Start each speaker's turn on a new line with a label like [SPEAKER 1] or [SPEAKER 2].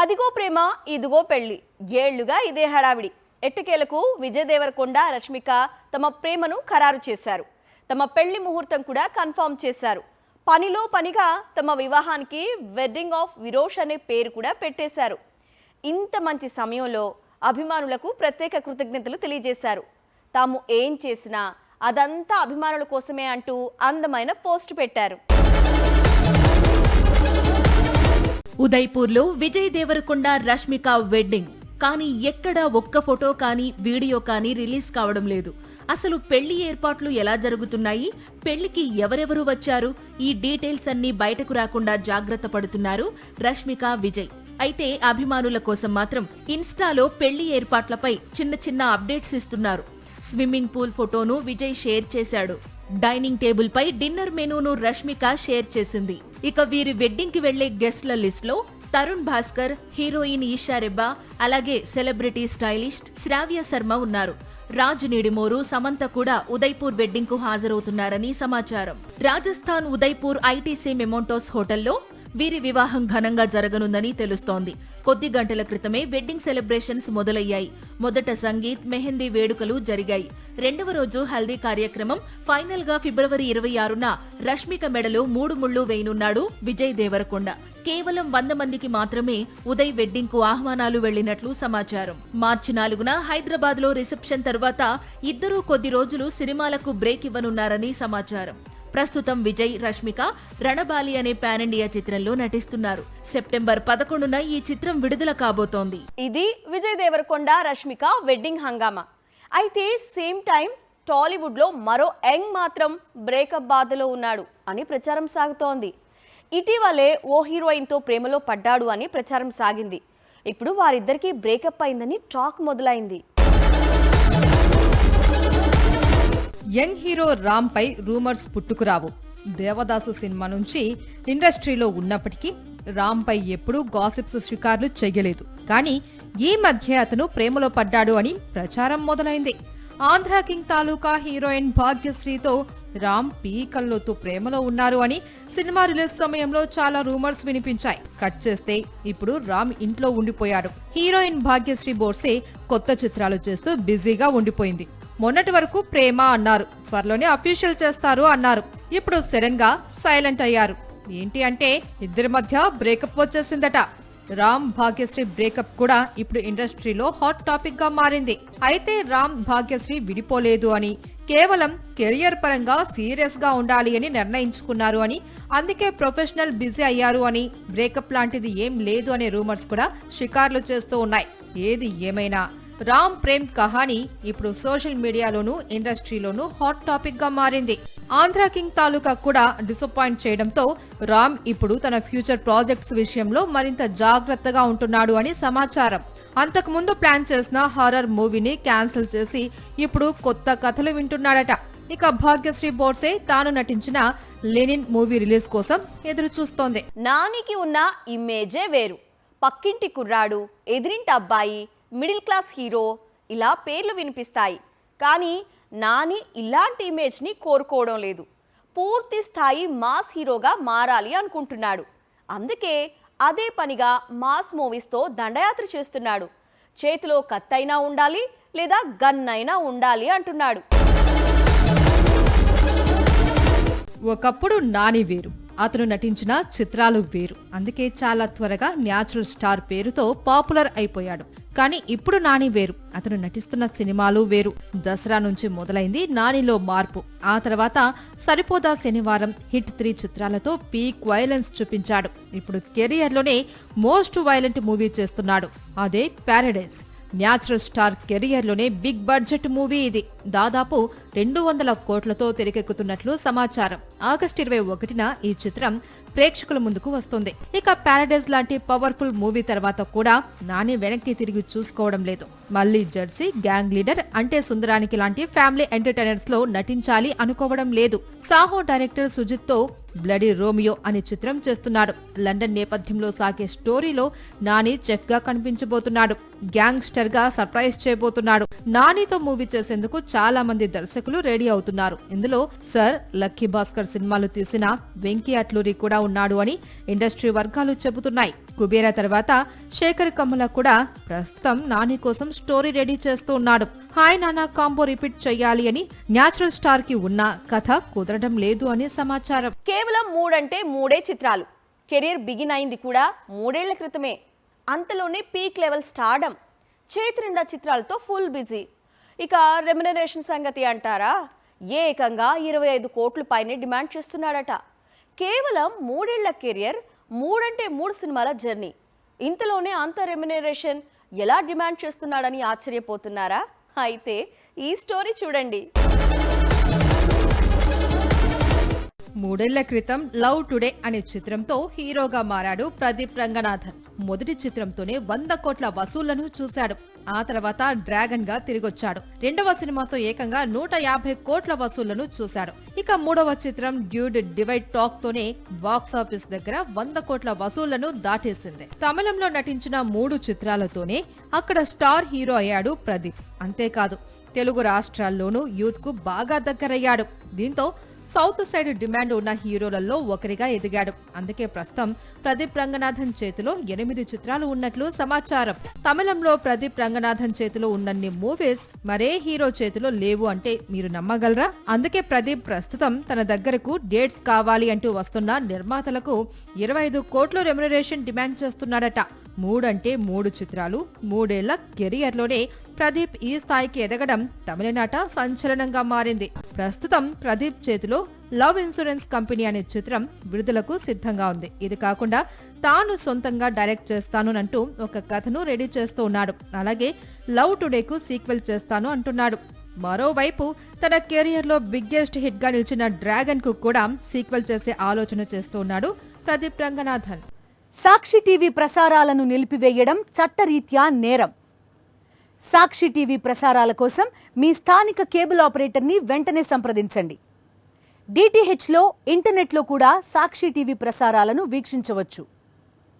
[SPEAKER 1] అదిగో ప్రేమ ఇదిగో పెళ్లి ఏళ్లుగా ఇదే హడావిడి. ఎట్టకేలకు విజయ్ దేవరకొండ రష్మిక తమ ప్రేమను ఖరారు చేశారు. తమ పెళ్లి ముహూర్తం కూడా కన్ఫర్మ్ చేశారు. పనిలో పనిగా తమ వివాహానికి వెడ్డింగ్ ఆఫ్ విరోష్ అనే పేరు కూడా పెట్టేశారు. ఇంత మంచి సమయంలో అభిమానులకు ప్రత్యేక కృతజ్ఞతలు తెలియజేశారు. తాము ఏం చేసినా అదంతా అభిమానుల కోసమే అంటూ అందమైన పోస్ట్ పెట్టారు.
[SPEAKER 2] ఉదయ్పూర్లో విజయ్ దేవరకొండ రష్మిక వెడ్డింగ్. కానీ ఎక్కడా ఒక్క ఫోటో కానీ వీడియో కానీ రిలీజ్ కావడం లేదు. అసలు పెళ్లి ఏర్పాట్లు ఎలా జరుగుతున్నాయి, పెళ్లికి ఎవరెవరు వచ్చారు, ఈ డీటెయిల్స్ అన్ని బయటకు రాకుండా జాగ్రత్త పడుతున్నారు రష్మిక విజయ్. అయితే అభిమానుల కోసం మాత్రం ఇన్స్టాలో పెళ్లి ఏర్పాట్లపై చిన్న చిన్న అప్డేట్స్ ఇస్తున్నారు. స్విమ్మింగ్ పూల్ ఫోటోను విజయ్ షేర్ చేశాడు. డైనింగ్ టేబుల్ పై డిన్నర్ మెనూను రష్మిక షేర్ చేసింది. ఇక వీరి వెడ్డింగ్ కి వెళ్లే గెస్ట్ల లిస్ట్ లో తరుణ్ భాస్కర్, హీరోయిన్ ఈషా రెబ్బా, అలాగే సెలబ్రిటీ స్టైలిస్ట్ శ్రావ్య శర్మ ఉన్నారు. రాజ్ నీడిమోరు, సమంత కూడా ఉదయ్పూర్ వెడ్డింగ్ కు హాజరవుతున్నారని సమాచారం. రాజస్థాన్ ఉదయ్పూర్ ఐటీసీ మెమోంటోస్ హోటల్లో వీరి వివాహం ఘనంగా జరగనుందని తెలుస్తోంది. కొద్ది గంటల క్రితమే వెడ్డింగ్ సెలబ్రేషన్స్ మొదలయ్యాయి. మొదట సంగీత్, మెహందీ వేడుకలు జరిగాయి. రెండవ రోజు హల్దీ కార్యక్రమం. ఫైనల్ గా ఫిబ్రవరి 26న రష్మిక మెడలో 3 ముళ్లు వేయనున్నాడు విజయ్ దేవరకొండ. కేవలం 100 మందికి మాత్రమే ఉదయ్ వెడ్డింగ్ కు ఆహ్వానాలు వెళ్లినట్లు సమాచారం. మార్చి 4న హైదరాబాద్ లో రిసెప్షన్ తర్వాత ఇద్దరూ కొద్ది రోజులు సినిమాలకు బ్రేక్ ఇవ్వనున్నారని సమాచారం. ప్రస్తుతం విజయ్, రష్మిక రణబాలి అనే పాన్ ఇండియా చిత్రంలో నటిస్తున్నారు. సెప్టెంబర్ 11న ఈ చిత్రం విడుదల కాబోతోంది.
[SPEAKER 1] ఇది విజయ్ దేవరకొండ రష్మిక వెడ్డింగ్ హంగామా. అయితే సేమ్ టైం టాలీవుడ్ లో మరో యంగ్ మాత్రం బ్రేకప్ బాధలో ఉన్నాడు అని ప్రచారం సాగుతోంది. ఇటీవలే ఓ హీరోయిన్ తో ప్రేమలో పడ్డాడు అని ప్రచారం సాగింది. ఇప్పుడు వారిద్దరికీ బ్రేకప్ అయిందని టాక్ మొదలైంది.
[SPEAKER 3] యంగ్ హీరో రామ్ పై రూమర్స్ పుట్టుకురావు. దేవదాసు సినిమా నుంచి ఇండస్ట్రీలో ఉన్నప్పటికీ రామ్ పై ఎప్పుడూ గాసిప్స్ షికార్లు చెయ్యలేదు. కానీ ఈ మధ్య అతను ప్రేమలో పడ్డాడు అని ప్రచారం మొదలైంది. ఆంధ్ర కింగ్ తాలూకా హీరోయిన్ భాగ్యశ్రీతో రామ్ పీకల్లోతో ప్రేమలో ఉన్నారు అని సినిమా రిలీజ్ సమయంలో చాలా రూమర్స్ వినిపించాయి. కట్ చేస్తే ఇప్పుడు రామ్ ఇంట్లో ఉండిపోయాడు. హీరోయిన్ భాగ్యశ్రీ బోర్సే కొత్త చిత్రాలు చేస్తూ బిజీగా ఉండిపోయింది. మొన్నటి వరకు ప్రేమ అన్నారు, త్వరలోనే అఫీషియల్ చేస్తారు అన్నారు. ఇప్పుడు సడన్ గా సైలెంట్ అయ్యారు. ఏంటి అంటే ఇద్దరి మధ్య బ్రేకప్ వచ్చేసిందట. రామ్ భాగ్యశ్రీ బ్రేకప్ కూడా ఇప్పుడు ఇండస్ట్రీలో హాట్ టాపిక్ గా మారింది. అయితే రామ్ భాగ్యశ్రీ విడిపోలేదు అని, కేవలం కెరియర్ పరంగా సీరియస్ గా ఉండాలి అని నిర్ణయించుకున్నారు అని, అందుకే ప్రొఫెషనల్ బిజీ అయ్యారు అని, బ్రేకప్ లాంటిది ఏం లేదు అనే రూమర్స్ కూడా షికార్లు చేస్తూ ఉన్నాయి. ఏది ఏమైనా రామ్ ప్రేమ్ కహాని ఇప్పుడు సోషల్ మీడియాలోనూ ఇండస్ట్రీలోనూ హాట్ టాపిక్ గా మారింది. ఆంధ్ర కింగ్ తాలూకా కూడా డిసప్పాయింట్ చేయడంతో రామ్ ఇప్పుడు తన ఫ్యూచర్ ప్రాజెక్ట్స్ విషయంలో మరింత జాగ్రత్తగా ఉంటున్నాడు అని సమాచారం. అంతకు ముందు ప్లాన్ చేసిన హారర్ మూవీని క్యాన్సిల్ చేసి ఇప్పుడు కొత్త కథలు వింటున్నాడట. ఇక భాగ్యశ్రీ బోర్సే తాను నటించిన లెనిన్ మూవీ రిలీజ్ కోసం ఎదురు చూస్తోంది.
[SPEAKER 1] నానికి ఉన్న ఇమేజే వేరు. పక్కింటి కుర్రాడు, ఎదిరింటి అబ్బాయి, మిడిల్ క్లాస్ హీరో ఇలా పేర్లు వినిపిస్తాయి. కానీ నాని ఇలాంటి ఇమేజ్ని కోరుకోవడం లేదు. పూర్తి స్థాయి మాస్ హీరోగా మారాలి అనుకుంటున్నాడు. అందుకే అదే పనిగా మాస్ మూవీస్తో దండయాత్ర చేస్తున్నాడు. చేతిలో కత్తైనా ఉండాలి, లేదా గన్ అయినా ఉండాలి అంటున్నాడు.
[SPEAKER 3] ఒకప్పుడు నాని వేరు, అతను నటించిన చిత్రాలు వేరు. అందుకే చాలా త్వరగా న్యాచురల్ స్టార్ పేరుతో పాపులర్ అయిపోయాడు. కానీ ఇప్పుడు నాని వేరు, అతను నటిస్తున్న సినిమాలు వేరు. దసరా నుంచి మొదలైంది నానిలో మార్పు. ఆ తర్వాత సరిపోదా శనివారం, హిట్ 3 చిత్రాలతో పీక్ వైలెన్స్ చూపించాడు. ఇప్పుడు కెరియర్ లోనే మోస్ట్ వైలెంట్ మూవీ చేస్తున్నాడు, అదే ప్యారడైజ్. న్యాచురల్ స్టార్ కెరియర్ లోనే బిగ్ బడ్జెట్ మూవీ ఇది. దాదాపు 200 కోట్లతో తెరకెక్కుతున్నట్లు సమాచారం. ఆగస్టు 21న ఈ చిత్రం ప్రేక్షకుల ముందుకు వస్తుంది. ఇక ప్యారడైజ్ లాంటి పవర్ఫుల్ మూవీ తర్వాత కూడా నాని వెనక్కి తిరిగి చూసుకోవడం లేదు. మళ్లీ జెర్సీ, గ్యాంగ్ లీడర్, అంటే సుందరానికి లాంటి ఫ్యామిలీ ఎంటర్టైనర్స్ లో నటించాలి అనుకోవడం లేదు. సాహో డైరెక్టర్ సుజిత్ తో బ్లడీ రోమియో అనే చిత్రం చేస్తున్నాడు. లండన్ నేపథ్యంలో సాగే స్టోరీలో నాని చెఫ్ గా కనిపించబోతున్నాడు. గ్యాంగ్స్టర్ గా సర్ప్రైజ్ చేయబోతున్నాడు. నానితో మూవీ చేసేందుకు చాలా మంది దర్శకులు రెడీ అవుతున్నారు. ఇందులో సర్, లక్కీ భాస్కర్ సినిమాలు తీసిన వెంకీ అట్లూరి కూడా ఉన్నాడు అని ఇండస్ట్రీ వర్గాలు చెబుతున్నాయి. కుబేర తర్వాత శేఖర్ కమ్ముల కూడా ప్రస్తుతం నాని కోసం స్టోరీ రెడీ చేస్తూ ఉన్నాడు. హాయ్ నానా కాంబో రిపీట్ చెయ్యాలి అని న్యాచురల్ స్టార్ కి ఉన్న కథ కుదరడం లేదు అని సమాచారం.
[SPEAKER 1] కేవలం 3 అంటే 3 చిత్రాలు. కెరీర్ బిగిన్ అయింది కూడా 3 ఏళ్ల క్రితమే. అంతలోనే పీక్ లెవెల్ స్టార్డమ్. చేతి నిండా చిత్రాలతో ఫుల్ బిజీ. ఇక రెమ్యునరేషన్ సంగతి అంటారా, ఏకంగా 25 కోట్ల పైనే డిమాండ్ చేస్తున్నాడట. కేవలం 3 ఏళ్ల కెరియర్, 3 అంటే 3 సినిమాల జర్నీ. ఇంతలోనే అంత రెమ్యునరేషన్ ఎలా డిమాండ్ చేస్తున్నాడని ఆశ్చర్యపోతున్నారా? అయితే ఈ స్టోరీ చూడండి.
[SPEAKER 3] 3 ఏళ్ల క్రితం లవ్ టుడే అనే చిత్రంతో హీరోగా మారాడు ప్రదీప్ రంగనాథన్. మొదటి చిత్రంతోనే 100 కోట్ల వసూళ్లను చూశాడు. ఆ తర్వాత డ్రాగన్ గా తిరిగొచ్చాడు. రెండవ సినిమాతో ఏకంగా 150 కోట్ల వసూళ్లను చూశాడు. ఇక మూడవ చిత్రం డ్యూడ్ డివైడ్ టాక్ తోనే బాక్సాఫీస్ దగ్గర 100 కోట్ల వసూళ్లను దాటేసింది. తమిళంలో నటించిన 3 చిత్రాలతోనే అక్కడ స్టార్ హీరో అయ్యాడు ప్రదీప్. అంతేకాదు తెలుగు రాష్ట్రాల్లోనూ యూత్ కు బాగా దగ్గరయ్యాడు. దీంతో సౌత్ సైడ్ డిమాండ్ ఉన్న హీరోలలో ఒకరిగా ఎదిగాడు. అందుకే ప్రస్తుతం ప్రదీప్ రంగనాథన్ చేతిలో 8 చిత్రాలు ఉన్నట్లు సమాచారం. తమిళంలో ప్రదీప్ రంగనాథన్ చేతిలో ఉన్నన్ని మూవీస్ మరే హీరో చేతిలో లేవు అంటే మీరు నమ్మగలరా? అందుకే ప్రదీప్ ప్రస్తుతం తన దగ్గరకు డేట్స్ కావాలి అంటూ వస్తున్న నిర్మాతలకు 25 కోట్ల రెమ్యునరేషన్ డిమాండ్ చేస్తున్నాడట. 3 అంటే 3 చిత్రాలు, 3 ఏళ్ల కెరియర్లోనే ప్రదీప్ ఈ స్థాయికి ఎదగడం తమిళనాట సంచలనంగా మారింది. ప్రస్తుతం ప్రదీప్ చేతిలో లవ్ ఇన్సూరెన్స్ కంపెనీ అనే చిత్రం విడుదలకు సిద్ధంగా ఉంది. ఇది కాకుండా తాను సొంతంగా డైరెక్ట్ చేస్తాను అంటూ ఒక కథను రెడీ చేస్తూ ఉన్నాడు. అలాగే లవ్ టుడేకు సీక్వెల్ చేస్తాను అంటున్నాడు. మరోవైపు తన కెరియర్ లో బిగ్గెస్ట్ హిట్ గా నిలిచిన డ్రాగన్ కు కూడా సీక్వెల్ చేసే ఆలోచన చేస్తూ ఉన్నాడు ప్రదీప్ రంగనాథన్.
[SPEAKER 4] సాక్షి టీవీ ప్రసారాలను నిలిపివేయడం చట్టరీత్యా నేరం. సాక్షి టీవీ ప్రసారాల కోసం మీ స్థానిక కేబుల్ ఆపరేటర్ని వెంటనే సంప్రదించండి. డిటిహెచ్లో, ఇంటర్నెట్లో కూడా సాక్షి టీవీ ప్రసారాలను వీక్షించవచ్చు.